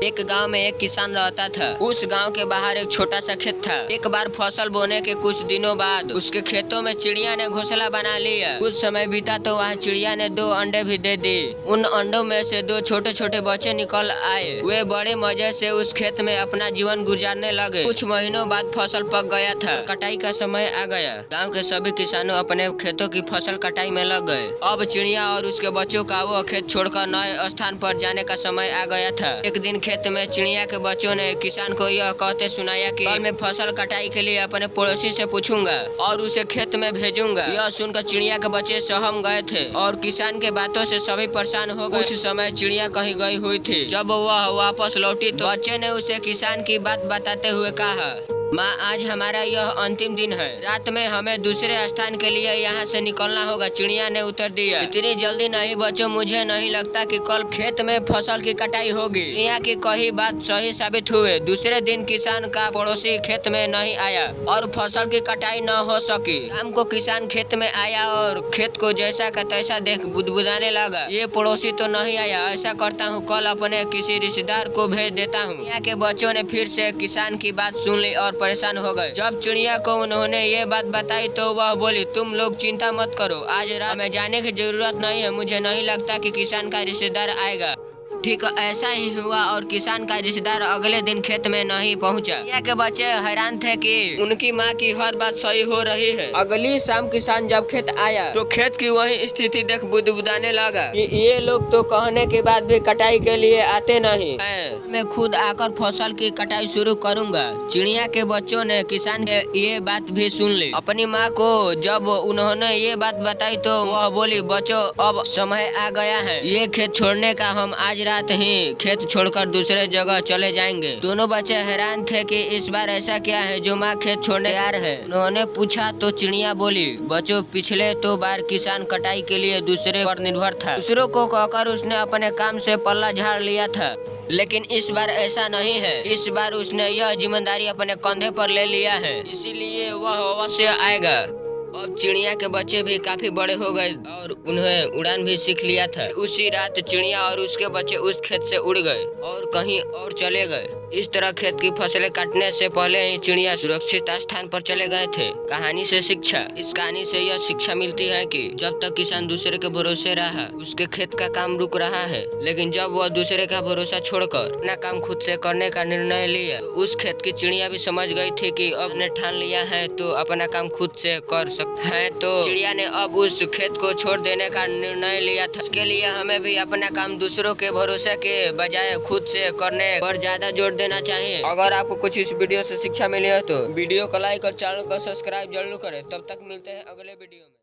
एक गांव में एक किसान रहता था। उस गांव के बाहर एक छोटा सा खेत था। एक बार फसल बोने के कुछ दिनों बाद उसके खेतों में चिड़िया ने घोंसला बना लिया। कुछ समय बीता तो वहाँ चिड़िया ने 2 अंडे भी दे दी। उन अंडों में से 2 छोटे छोटे बच्चे निकल आए। वे बड़े मजे से उस खेत में अपना जीवन गुजारने लगे। कुछ महीनों बाद फसल पक गया था। कटाई का समय आ गया। गाँव के सभी किसानों अपने खेतों की फसल कटाई में लग गए। अब चिड़िया और उसके बच्चों का वो खेत छोड़कर नए स्थान पर जाने का समय आ गया था। एक दिन खेत में चिड़िया के बच्चों ने किसान को यह कहते सुनाया कि कल मैं फसल कटाई के लिए अपने पड़ोसी से पूछूंगा और उसे खेत में भेजूंगा। यह सुनकर चिड़िया के बच्चे सहम गए थे और किसान के बातों से सभी परेशान हो गए। उस समय चिड़िया कहीं गई हुई थी। जब वह वापस लौटी तो बच्चे ने उसे किसान की बात बताते हुए कहा, माँ, आज हमारा यह अंतिम दिन है। रात में हमें दूसरे स्थान के लिए यहाँ से निकलना होगा। चिड़िया ने उत्तर दिया, इतनी जल्दी नहीं बच्चों, मुझे नहीं लगता कि कल खेत में फसल की कटाई होगी। चिड़िया की कही बात सही साबित हुए। दूसरे दिन किसान का पड़ोसी खेत में नहीं आया और फसल की कटाई न हो सकी। शाम को किसान खेत में आया और खेत को जैसा का तैसा देख बुदबुदाने लगा, ये पड़ोसी तो नहीं आया। ऐसा करता हूँ, कल अपने किसी रिश्तेदार को भेज देता हूँ। चिड़िया के बच्चों ने फिर से किसान की बात सुन ली और परेशान हो गए। जब चिड़िया को उन्होंने ये बात बताई तो वह बोली, तुम लोग चिंता मत करो, आज रात में जाने की जरूरत नहीं है। मुझे नहीं लगता कि किसान का रिश्तेदार आएगा। ठीक ऐसा ही हुआ और किसान का रिश्तेदार अगले दिन खेत में नहीं पहुंचा। चिड़िया के बच्चे हैरान थे कि उनकी माँ की हर बात सही हो रही है। अगली शाम किसान जब खेत आया तो खेत की वही स्थिति देख बुदबुदाने लगा कि ये लोग तो कहने के बाद भी कटाई के लिए आते नहीं हैं। मैं खुद आकर फसल की कटाई शुरू करूंगा। चिड़िया के बच्चों ने किसान के ये बात भी सुन ली। अपनी माँ को जब उन्होंने ये बात बताई तो वह बोली, बच्चों, अब समय आ गया है ये खेत छोड़ने का। हम आज रात ही खेत छोड़कर दूसरे जगह चले जाएंगे। दोनों बच्चे हैरान थे कि इस बार ऐसा क्या है जो माँ खेत छोड़ने तैयार है। उन्होंने पूछा तो चिड़िया बोली, बच्चों, पिछले तो बार किसान कटाई के लिए दूसरे पर निर्भर था। दूसरों को कहकर उसने अपने काम से पल्ला झाड़ लिया था, लेकिन इस बार ऐसा नहीं है। इस बार उसने यह जिम्मेदारी अपने कंधे पर ले लिया है, इसीलिए वह अवश्य आएगा। अब चिड़िया के बच्चे भी काफी बड़े हो गए और उन्हें उड़ान भी सीख लिया था। उसी रात चिड़िया और उसके बच्चे उस खेत से उड़ गए और कहीं और चले गए। इस तरह खेत की फसलें काटने से पहले ही चिड़िया सुरक्षित स्थान पर चले गए थे। कहानी से शिक्षा। इस कहानी से यह शिक्षा मिलती है कि जब तक किसान दूसरे के भरोसे रहा, उसके खेत का काम रुक रहा है। लेकिन जब वह दूसरे का भरोसा छोड़कर अपना काम खुद से करने का निर्णय लिया तो उस खेत की चिड़िया भी समझ गई थी कि अब ने ठान लिया है तो अपना काम खुद से कर सकता है। तो चिड़िया ने अब उस खेत को छोड़ देने का निर्णय लिया था। इसके लिए हमें भी अपना काम दूसरों के भरोसे के बजाय खुद से करने पर ज्यादा जोर देना चाहिए। अगर आपको कुछ इस वीडियो से शिक्षा मिली है तो वीडियो को लाइक और चैनल को सब्सक्राइब जरूर करें। तब तक मिलते हैं अगले वीडियो में।